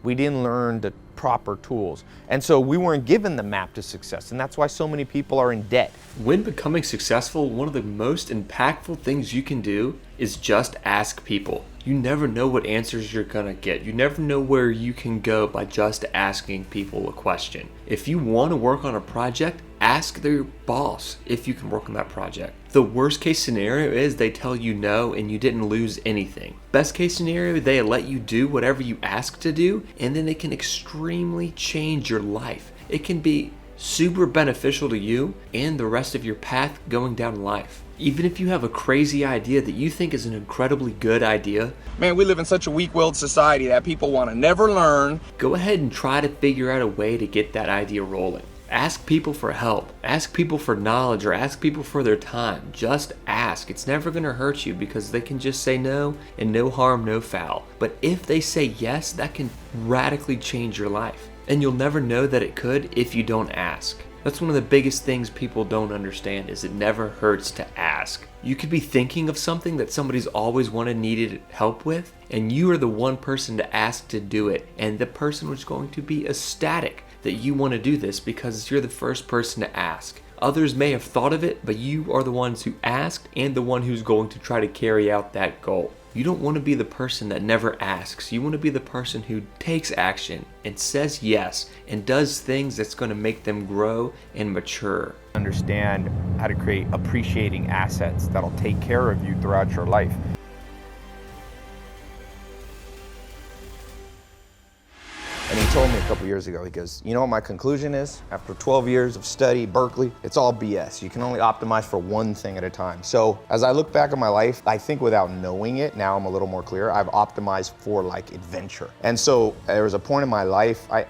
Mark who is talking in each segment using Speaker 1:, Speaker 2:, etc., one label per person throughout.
Speaker 1: We didn't learn the proper tools. And so we weren't given the map to success. And that's why so many people are in debt.
Speaker 2: When becoming successful, one of the most impactful things you can do is just ask people. You never know what answers you're gonna get. You never know where you can go by just asking people a question. If you want to work on a project, ask their boss if you can work on that project. The worst case scenario is they tell you no and you didn't lose anything. Best case scenario, they let you do whatever you ask to do, and then it can extremely change your life. It can be super beneficial to you and the rest of your path going down life. Even if you have a crazy idea that you think is an incredibly good idea,
Speaker 3: man, we live in such a weak-willed society that people want to never learn.
Speaker 2: Go ahead and try to figure out a way to get that idea rolling. Ask people for help, ask people for knowledge, or ask people for their time. Just ask. It's never going to hurt you because they can just say no, and no harm, no foul. But if they say yes, that can radically change your life. And you'll never know that it could if you don't ask. That's one of the biggest things people don't understand, is it never hurts to ask. You could be thinking of something that somebody's always needed help with, and you are the one person to ask to do it, and the person was going to be ecstatic that you want to do this because you're the first person to ask. Others may have thought of it, but you are the ones who asked and the one who's going to try to carry out that goal. You don't want to be the person that never asks. You want to be the person who takes action and says yes and does things that's going to make them grow and mature.
Speaker 4: Understand how to create appreciating assets that'll take care of you throughout your life.
Speaker 1: And he told me a couple years ago, he goes, you know what my conclusion is? After 12 years of study, Berkeley, it's all BS. You can only optimize for one thing at a time. So as I look back at my life, I think without knowing it, now I'm a little more clear, I've optimized for like adventure. And so there was a point in my life, I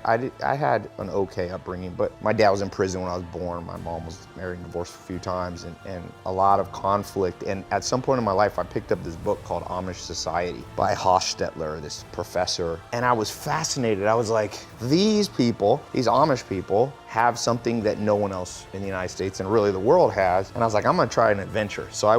Speaker 1: had an okay upbringing, but my dad was in prison when I was born. My mom was married and divorced a few times, and a lot of conflict. And at some point in my life, I picked up this book called Amish Society by Hofstadter, this professor. And I was fascinated. I was like, these people, these Amish people, have something that no one else in the United States and really the world has. And I was like, I'm gonna try an adventure. So I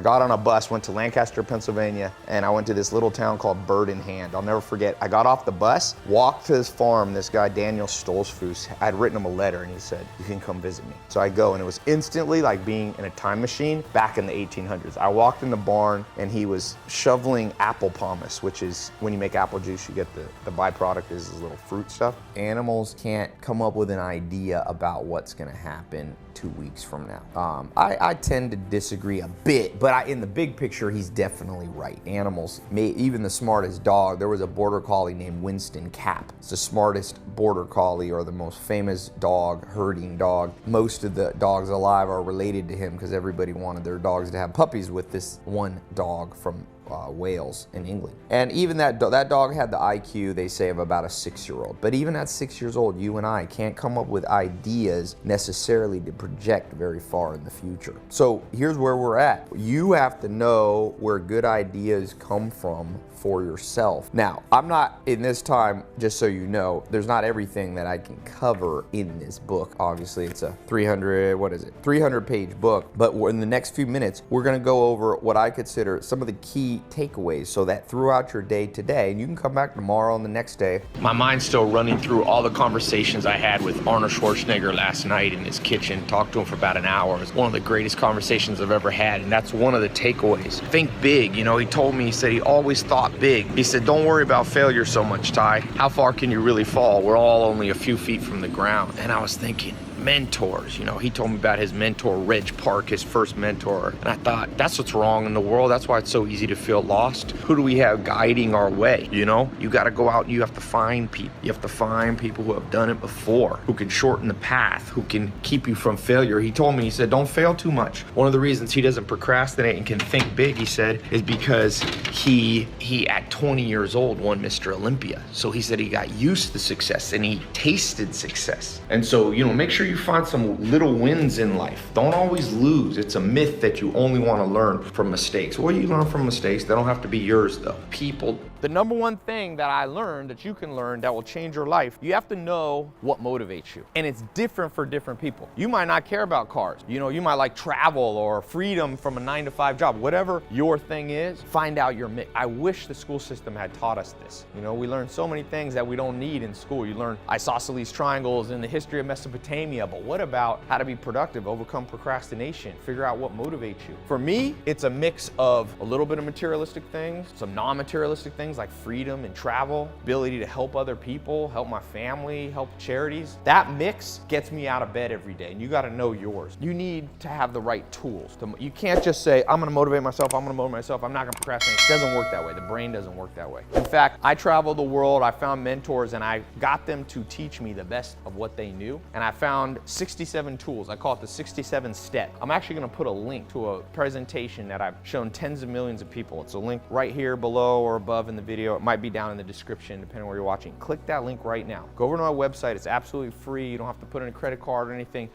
Speaker 1: got on a bus, went to Lancaster, Pennsylvania, and I went to this little town called Bird in Hand. I'll never forget, I got off the bus, walked to this farm, this guy, Daniel Stolzfus, I had written him a letter and he said, you can come visit me. So I go, and it was instantly like being in a time machine back in the 1800s. I walked in the barn and he was shoveling apple pomace, which is when you make apple juice, you get the byproduct is this little fruit stuff. Animals can't come up with an idea about what's gonna happen 2 weeks from now. I tend to disagree a bit, but in the big picture, he's definitely right. Animals, even the smartest dog, there was a border collie named Winston Cap. It's the smartest border collie, or the most famous dog, herding dog. Most of the dogs alive are related to him because everybody wanted their dogs to have puppies with this one dog from Wales in England. And even that dog had the IQ, they say, of about a 6-year-old. But even at 6 years old, you and I can't come up with ideas necessarily to project very far in the future. So here's where we're at. You have to know where good ideas come from for yourself. Now, I'm not, in this time, just so you know, there's not everything that I can cover in this book. Obviously, it's a 300-page book, but in the next few minutes, we're gonna go over what I consider some of the key takeaways so that throughout your day today, and you can come back tomorrow and the next day.
Speaker 5: My mind's still running through all the conversations I had with Arnold Schwarzenegger last night in his kitchen. Talked to him for about an hour. It's one of the greatest conversations I've ever had, and that's one of the takeaways. Think big. You know, he told me, he said he always thought big. He said, don't worry about failure so much, Tai. How far can you really fall? We're all only a few feet from the ground. And I was thinking, mentors, you know, he told me about his mentor, Reg Park, his first mentor. And I thought, that's what's wrong in the world. That's why it's so easy to feel lost. Who do we have guiding our way? You know, you got to go out and you have to find people. You have to find people who have done it before, who can shorten the path, who can keep you from failure. He told me, he said, don't fail too much. One of the reasons he doesn't procrastinate and can think big, he said, is because he at 20 years old won Mr. Olympia. So he said he got used to success and he tasted success. And so, you know, make sure you you find some little wins in life. Don't always lose. It's a myth that you only want to learn from mistakes. Well, you learn from mistakes. They don't have to be yours though. People.
Speaker 1: The number one thing that I learned that you can learn that will change your life, you have to know what motivates you. And it's different for different people. You might not care about cars. You know, you might like travel or freedom from a 9-to-5 job. Whatever your thing is, find out your mix. I wish the school system had taught us this. You know, we learn so many things that we don't need in school. You learn isosceles triangles and the history of Mesopotamia, but what about how to be productive, overcome procrastination, figure out what motivates you? For me, it's a mix of a little bit of materialistic things, some non-materialistic things like freedom and travel, ability to help other people, help my family, help charities. That mix gets me out of bed every day, and you gotta know yours. You need to have the right tools. You can't just say, I'm gonna motivate myself, I'm not gonna procrastinate. It doesn't work that way. The brain doesn't work that way. In fact, I traveled the world, I found mentors, and I got them to teach me the best of what they knew, and I found 67 tools. I call it the 67 step. I'm actually gonna put a link to a presentation that I've shown tens of millions of people. It's a link right here below or above in the video. It might be down in the description, depending on where you're watching. Click that link right now. Go over to my website. It's absolutely free. You don't have to put in a credit card or anything.